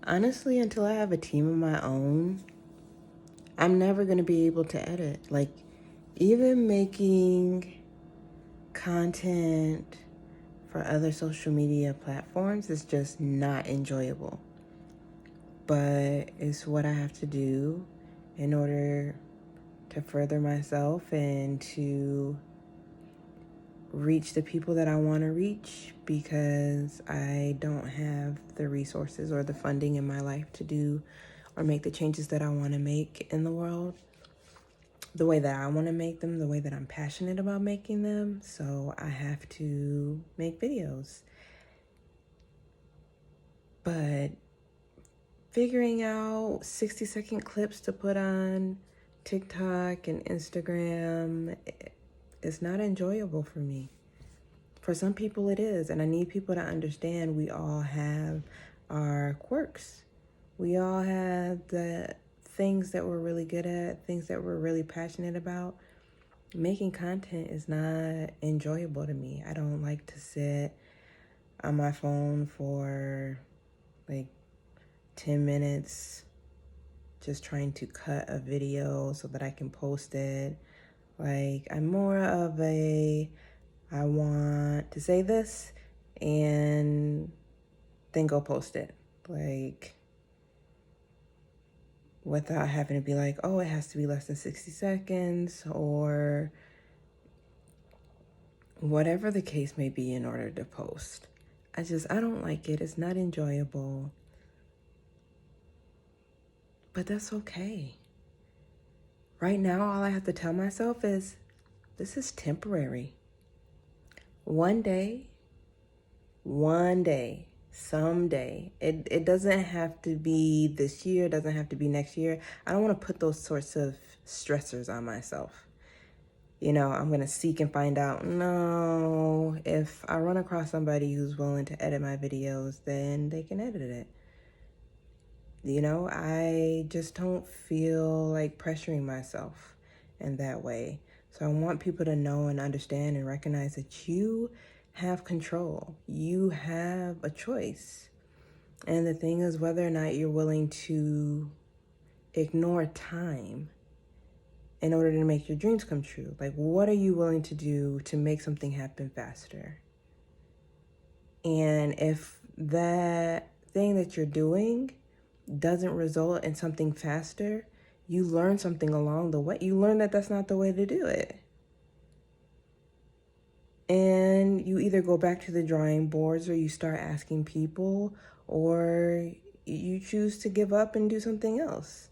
Honestly, until I have a team of my own, I'm never going to be able to edit. Like, even making content for other social media platforms is just not enjoyable. But it's what I have to do in order to further myself and to reach the people that I want to reach, because I don't have the resources or the funding in my life to do or make the changes that I want to make in the world the way that I want to make them, the way that I'm passionate about making them. So I have to make videos. But figuring out 60-second clips to put on TikTok and Instagram is not enjoyable for me. For some people it is, and I need people to understand we all have our quirks. We all have the things that we're really good at, things that we're really passionate about. Making content is not enjoyable to me. I don't like to sit on my phone for like 10 minutes just trying to cut a video so that I can post it. Like, I'm more of a, I want to say this and then go post it. Like, without having to be like, oh, it has to be less than 60 seconds or whatever the case may be in order to post. I don't like it. It's not enjoyable. But that's okay. Right now, all I have to tell myself is this is temporary. One day, someday. It doesn't have to be this year, it doesn't have to be next year. I don't want to put those sorts of stressors on myself. I'm going to seek and find out. No, if I run across somebody who's willing to edit my videos, then they can edit it. I just don't feel like pressuring myself in that way. So I want people to know and understand and recognize that you have control. You have a choice. And the thing is whether or not you're willing to ignore time in order to make your dreams come true. Like, what are you willing to do to make something happen faster? And if that thing that you're doing doesn't result in something faster, you learn something along the way. You learn that that's not the way to do it. And you either go back to the drawing boards or you start asking people, or you choose to give up and do something else.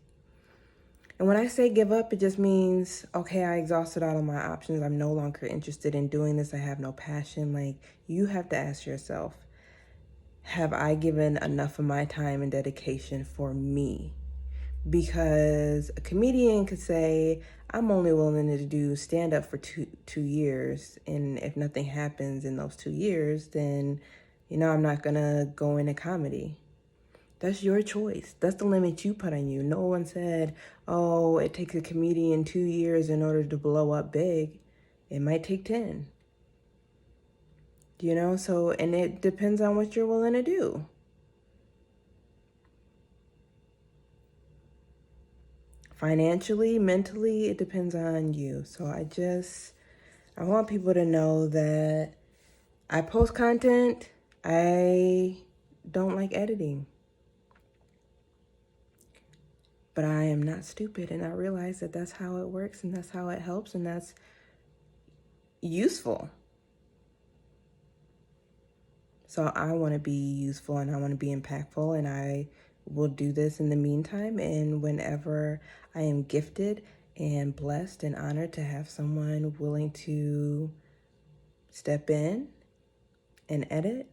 And when I say give up, it just means, okay, I exhausted all of my options. I'm no longer interested in doing this. I have no passion. Like, you have to ask yourself, have I given enough of my time and dedication for me? Because a comedian could say, I'm only willing to do stand-up for two years. And if nothing happens in those 2 years, then, I'm not going to go into comedy. That's your choice. That's the limit you put on you. No one said, oh, it takes a comedian 2 years in order to blow up big. It might take 10. So, and it depends on what you're willing to do. Financially, mentally, it depends on you. So I want people to know that I post content. I don't like editing. But I am not stupid, and I realize that that's how it works, and that's how it helps, and that's useful. So I want to be useful, and I want to be impactful, and I will do this in the meantime. And whenever I am gifted and blessed and honored to have someone willing to step in and edit,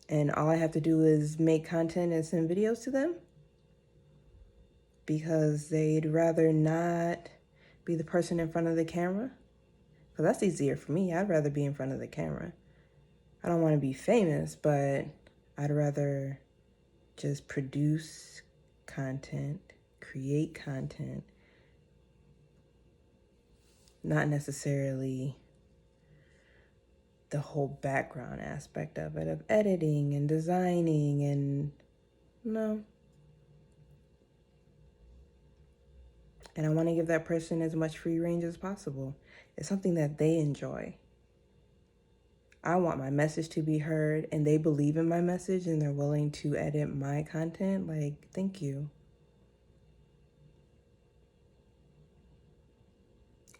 and all I have to do is make content and send videos to them, because they'd rather not be the person in front of the camera. Because that's easier for me. I'd rather be in front of the camera. I don't want to be famous, but I'd rather just produce content, create content, not necessarily the whole background aspect of it, of editing and designing and No. And I want to give that person as much free range as possible. It's something that they enjoy. I want my message to be heard, and they believe in my message and they're willing to edit my content. Like, thank you.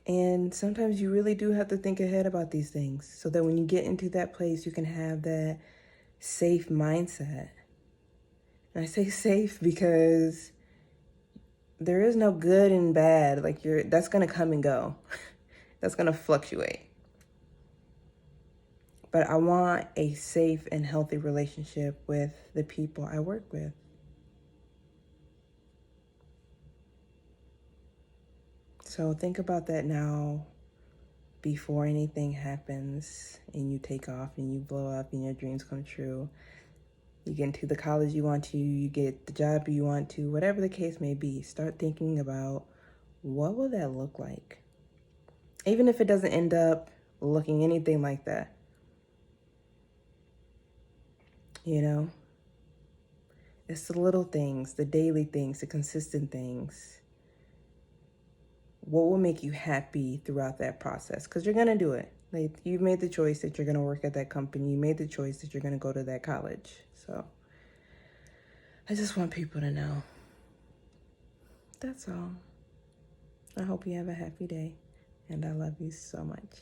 And sometimes you really do have to think ahead about these things so that when you get into that place, you can have that safe mindset. And I say safe because there is no good and bad. Like, that's going to come and go. That's going to fluctuate. But I want a safe and healthy relationship with the people I work with. So think about that now before anything happens and you take off and you blow up and your dreams come true. You get into the college you want to, you get the job you want to, whatever the case may be. Start thinking about what will that look like? Even if it doesn't end up looking anything like that. You know? It's the little things, the daily things, the consistent things. What will make you happy throughout that process? Because you're going to do it. Like, you've made the choice that you're going to work at that company. You made the choice that you're going to go to that college. So I just want people to know. That's all. I hope you have a happy day. And I love you so much.